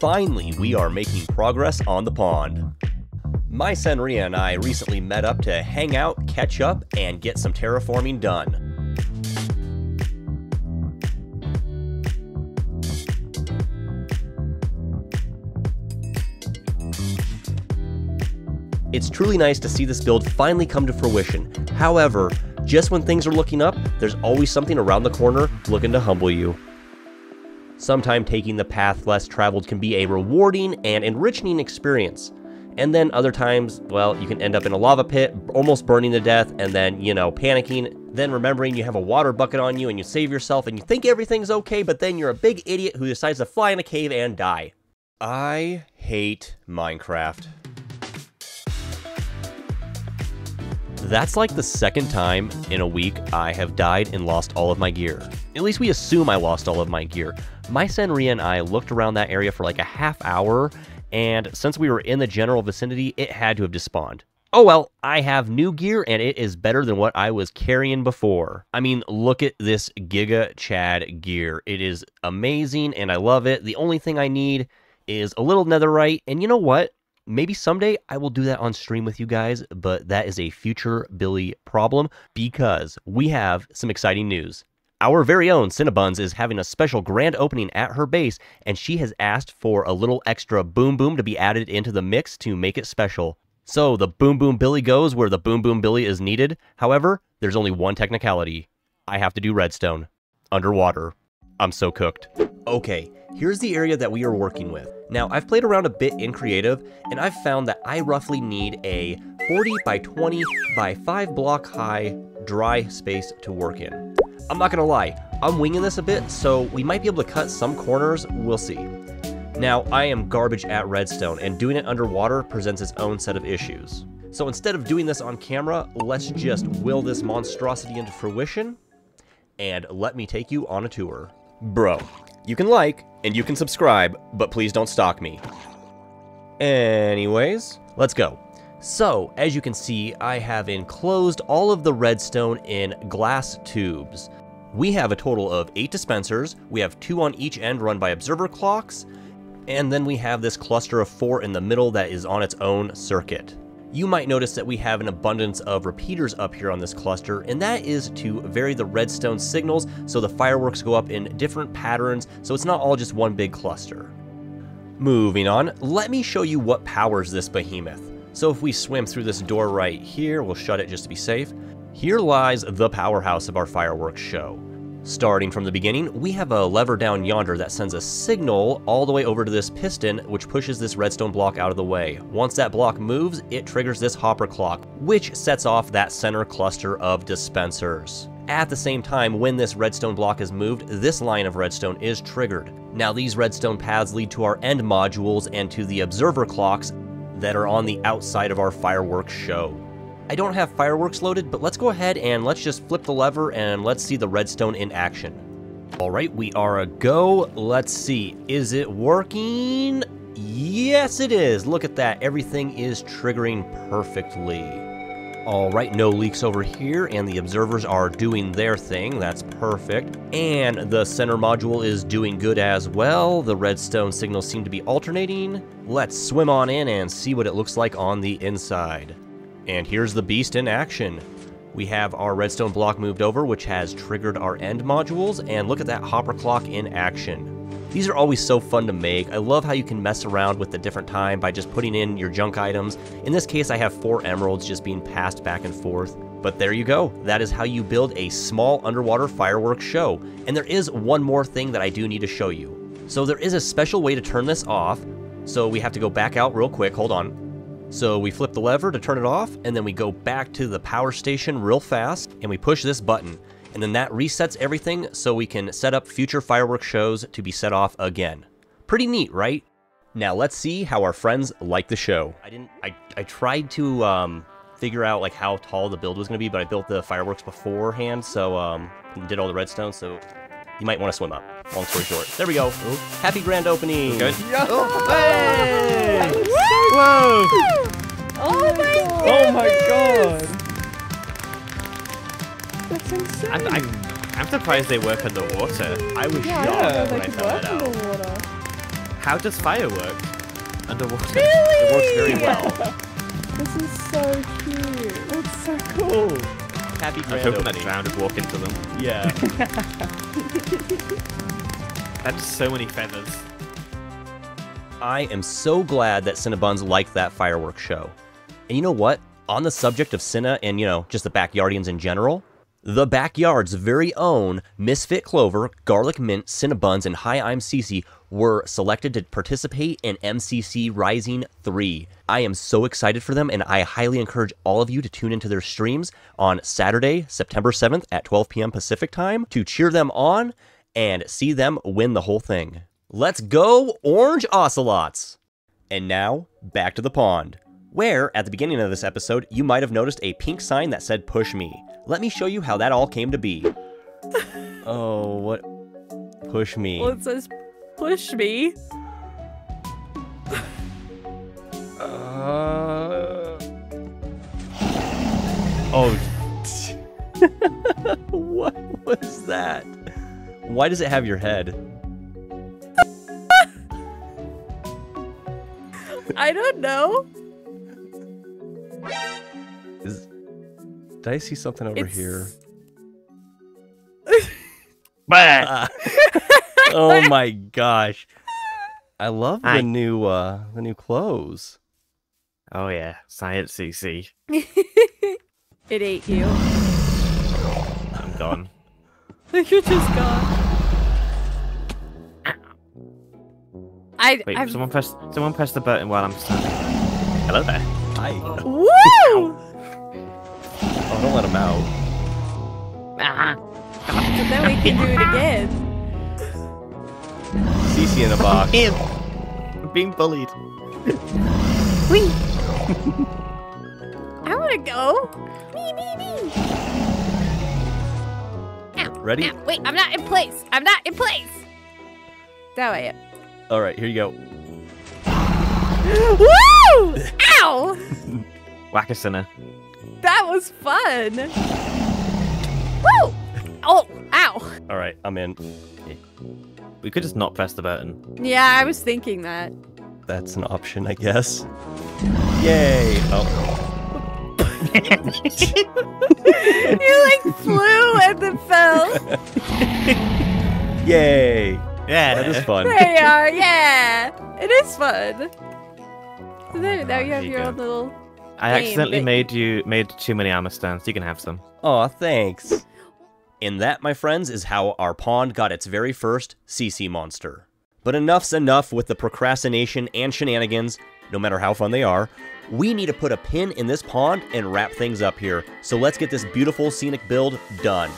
Finally, we are making progress on the pond. My Senria and I recently met up to hang out, catch up, and get some terraforming done. It's truly nice to see this build finally come to fruition. However, just when things are looking up, there's always something around the corner looking to humble you. Sometimes taking the path less traveled can be a rewarding and enriching experience. And then other times, well, you can end up in a lava pit, almost burning to death, and then, panicking, then remembering you have a water bucket on you and you save yourself and you think everything's okay, but then you're a big idiot who decides to fly in a cave and die. I hate Minecraft. That's like the second time in a week I have died and lost all of my gear. At least we assume I lost all of my gear. My Senria and I looked around that area for like a half hour, and since we were in the general vicinity, it had to have despawned. Oh well, I have new gear and it is better than what I was carrying before. I mean, look at this Giga Chad gear. It is amazing and I love it. The only thing I need is a little netherite, and you know what? Maybe someday I will do that on stream with you guys, but that is a future Billy problem because we have some exciting news. Our very own Cinnabuns is having a special grand opening at her base, and she has asked for a little extra Boom Boom to be added into the mix to make it special. So the Boom Boom Billy goes where the Boom Boom Billy is needed. However, there's only one technicality. I have to do redstone. Underwater. I'm so cooked. Okay, here's the area that we are working with. Now, I've played around a bit in creative, and I've found that I roughly need a 40 by 20 by 5 block high dry space to work in. I'm not gonna lie, I'm winging this a bit, so we might be able to cut some corners, we'll see. Now, I am garbage at redstone, and doing it underwater presents its own set of issues. So instead of doing this on camera, let's just will this monstrosity into fruition, and let me take you on a tour. Bro, you can like, and you can subscribe, but please don't stalk me. Anyways, let's go. So, as you can see, I have enclosed all of the redstone in glass tubes. We have a total of 8 dispensers, we have 2 on each end run by observer clocks, and then we have this cluster of 4 in the middle that is on its own circuit. You might notice that we have an abundance of repeaters up here on this cluster, and that is to vary the redstone signals so the fireworks go up in different patterns, so it's not all just one big cluster. Moving on, let me show you what powers this behemoth. So if we swim through this door right here, we'll shut it just to be safe. Here lies the powerhouse of our fireworks show. Starting from the beginning, we have a lever down yonder that sends a signal all the way over to this piston, which pushes this redstone block out of the way. Once that block moves, it triggers this hopper clock, which sets off that center cluster of dispensers. At the same time, when this redstone block is moved, this line of redstone is triggered. Now these redstone paths lead to our end modules and to the observer clocks that are on the outside of our fireworks show. I don't have fireworks loaded, but let's go ahead and let's just flip the lever and let's see the redstone in action. All right, we are a go. Let's see, is it working? Yes, it is. Look at that, everything is triggering perfectly. All right, no leaks over here, and the observers are doing their thing. That's perfect. And the center module is doing good as well. The redstone signals seem to be alternating. Let's swim on in and see what it looks like on the inside. And here's the beast in action. We have our redstone block moved over, which has triggered our end modules, and look at that hopper clock in action. These are always so fun to make. I love how you can mess around with the different time by just putting in your junk items. In this case, I have 4 emeralds just being passed back and forth. But there you go. That is how you build a small underwater fireworks show. And there is one more thing that I do need to show you. So there is a special way to turn this off. So we have to go back out real quick. Hold on. So we flip the lever to turn it off, and then we go back to the power station real fast, and we push this button. And then that resets everything so we can set up future fireworks shows to be set off again. Pretty neat, right? Now let's see how our friends like the show. I tried to figure out like how tall the build was going to be, but I built the fireworks beforehand, so did all the redstone, so you might want to swim up. Long story short. There we go. Ooh. Happy grand opening. Good. Oh, Hey! Whoa! Oh my god! Oh my god! That's insane. I'm surprised they work underwater. I was Yeah, shocked I when don't I know, found that out. the water. How does fire work underwater? It works very well. This is so cute. That's so cool. Happy I was grand hoping that opening. drown would walk into them. Yeah. That's so many feathers. I am so glad that Cinnabons liked that fireworks show. And you know what? On the subject of Cinna and, you know, just the Backyardians in general, the Backyard's very own Misfit Clover, Garlic Mint, Cinnabuns, and Hi, I'm Cece were selected to participate in MCC Rising 3. I am so excited for them, and I highly encourage all of you to tune into their streams on Saturday, September 7th at 12 p.m. Pacific time to cheer them on and see them win the whole thing. Let's go, Orange Ocelots! And now, back to the pond, where, at the beginning of this episode, you might have noticed a pink sign that said push me. Let me show you how that all came to be. Oh, what? Push me. Well, it says push me. Oh. What was that? Why does it have your head? I don't know. Did I see something over here? Oh my gosh. I love the new clothes. Oh yeah, Science CC. It ate you. I'm gone. You're just gone. Wait, someone press the button while I'm standing. Hello there. Hi. Woo! Oh, don't let him out. But then we can do it again. Cece in a box. I'm being bullied. Wee. I want to go. Me, me, me. Ow, Ready? ow, wait, I'm not in place. I'm not in place. That way. All right, here you go. Woo! Ow! Whack a sinner. That was fun. Woo! Oh, ow. All right, I'm in. We could just not press the button. Yeah, I was thinking that. That's an option, I guess. Yay! Oh. You like flew and then fell. Yay! Yeah, That is fun. There you are. Yeah, it is fun. So there, now you have There you your go. own little. I game accidentally that- made too many armor stones. You can have some. Aw, thanks. And that, my friends, is how our pond got its very first CC monster. But enough's enough with the procrastination and shenanigans, no matter how fun they are. We need to put a pin in this pond and wrap things up here. So let's get this beautiful scenic build done.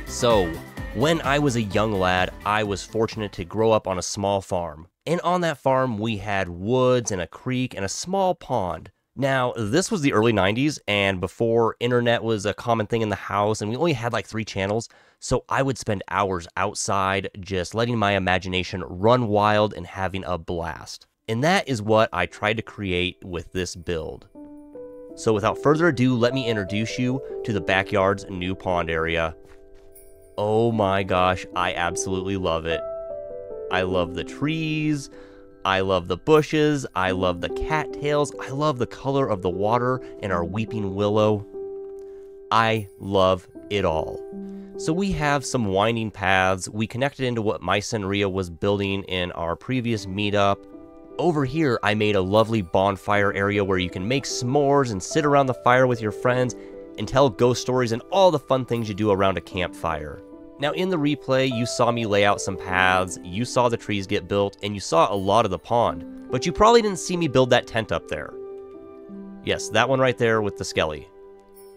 So, when I was a young lad, I was fortunate to grow up on a small farm. And on that farm, we had woods and a creek and a small pond. Now, this was the early 90s, and before internet was a common thing in the house, and we only had like 3 channels, so I would spend hours outside just letting my imagination run wild and having a blast. And that is what I tried to create with this build. So without further ado, let me introduce you to the backyard's new pond area. Oh my gosh, I absolutely love it. I love the trees, I love the bushes, I love the cattails, I love the color of the water and our weeping willow. I love it all. So we have some winding paths. We connected into what my son Ria was building in our previous meetup. Over here, I made a lovely bonfire area where you can make s'mores and sit around the fire with your friends and tell ghost stories and all the fun things you do around a campfire. Now in the replay, you saw me lay out some paths, you saw the trees get built, and you saw a lot of the pond, but you probably didn't see me build that tent up there. Yes, that one right there with the skelly.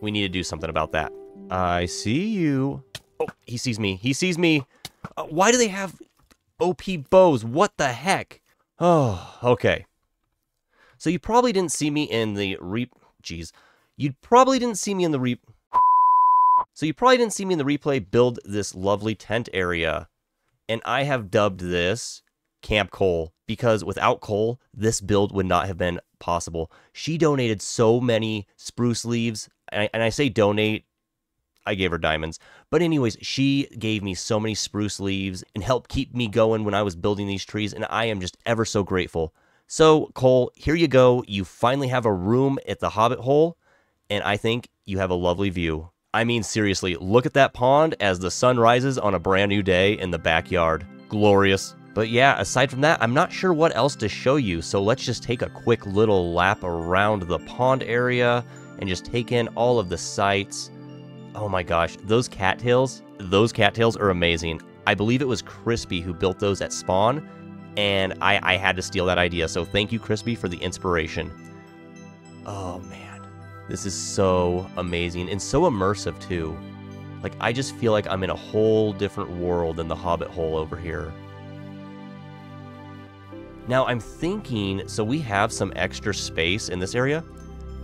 We need to do something about that. I see you. Oh, he sees me. He sees me. Why do they have OP bows? What the heck? Oh, okay. So you probably didn't see me in the you probably didn't see me in the replay build this lovely tent area. And I have dubbed this Camp Cole because without Cole, this build would not have been possible. She donated so many spruce leaves, and I say donate, I gave her diamonds. But anyways, she gave me so many spruce leaves and helped keep me going when I was building these trees, and I am just ever so grateful. So, Cole, here you go. You finally have a room at the Hobbit hole, and I think you have a lovely view. I mean, seriously, look at that pond as the sun rises on a brand new day in the backyard. Glorious. But yeah, aside from that, I'm not sure what else to show you, so let's just take a quick little lap around the pond area and just take in all of the sights. Oh my gosh, those cattails are amazing. I believe it was Crispy who built those at spawn, and I had to steal that idea, so thank you, Crispy, for the inspiration. Oh man, this is so amazing and so immersive too. Like, I just feel like I'm in a whole different world than the Hobbit hole over here. Now I'm thinking, so we have some extra space in this area.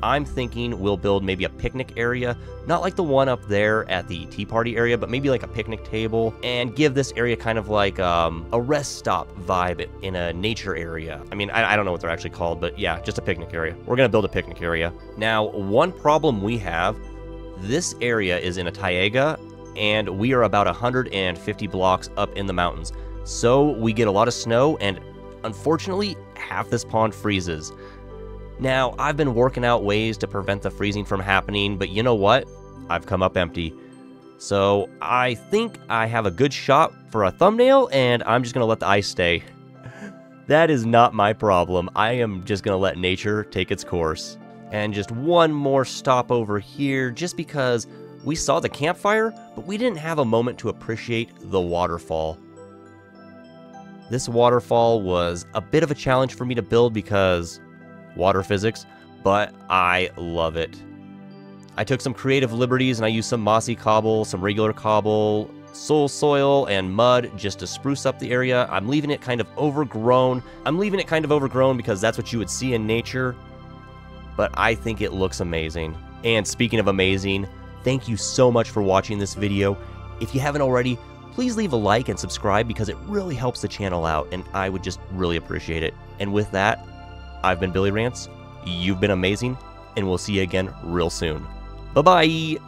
I'm thinking we'll build maybe a picnic area, not like the one up there at the tea party area, but maybe like a picnic table, and give this area kind of like a rest stop vibe in a nature area. I mean, I don't know what they're actually called, but yeah, just a picnic area. We're gonna build a picnic area. Now, one problem we have, this area is in a taiga, and we are about 150 blocks up in the mountains. So we get a lot of snow, and unfortunately, half this pond freezes. Now, I've been working out ways to prevent the freezing from happening, but you know what? I've come up empty. So I think I have a good shot for a thumbnail, and I'm just going to let the ice stay. That is not my problem. I am just going to let nature take its course. And just one more stop over here, just because we saw the campfire, but we didn't have a moment to appreciate the waterfall. This waterfall was a bit of a challenge for me to build because water physics, but I love it. I took some creative liberties and I used some mossy cobble, some regular cobble, soil, and mud just to spruce up the area. I'm leaving it kind of overgrown. Because that's what you would see in nature, but I think it looks amazing. And speaking of amazing, thank you so much for watching this video. If you haven't already, please leave a like and subscribe because it really helps the channel out, and I would just really appreciate it. And with that, I've been Billy Rants, you've been amazing, and we'll see you again real soon. Bye-bye!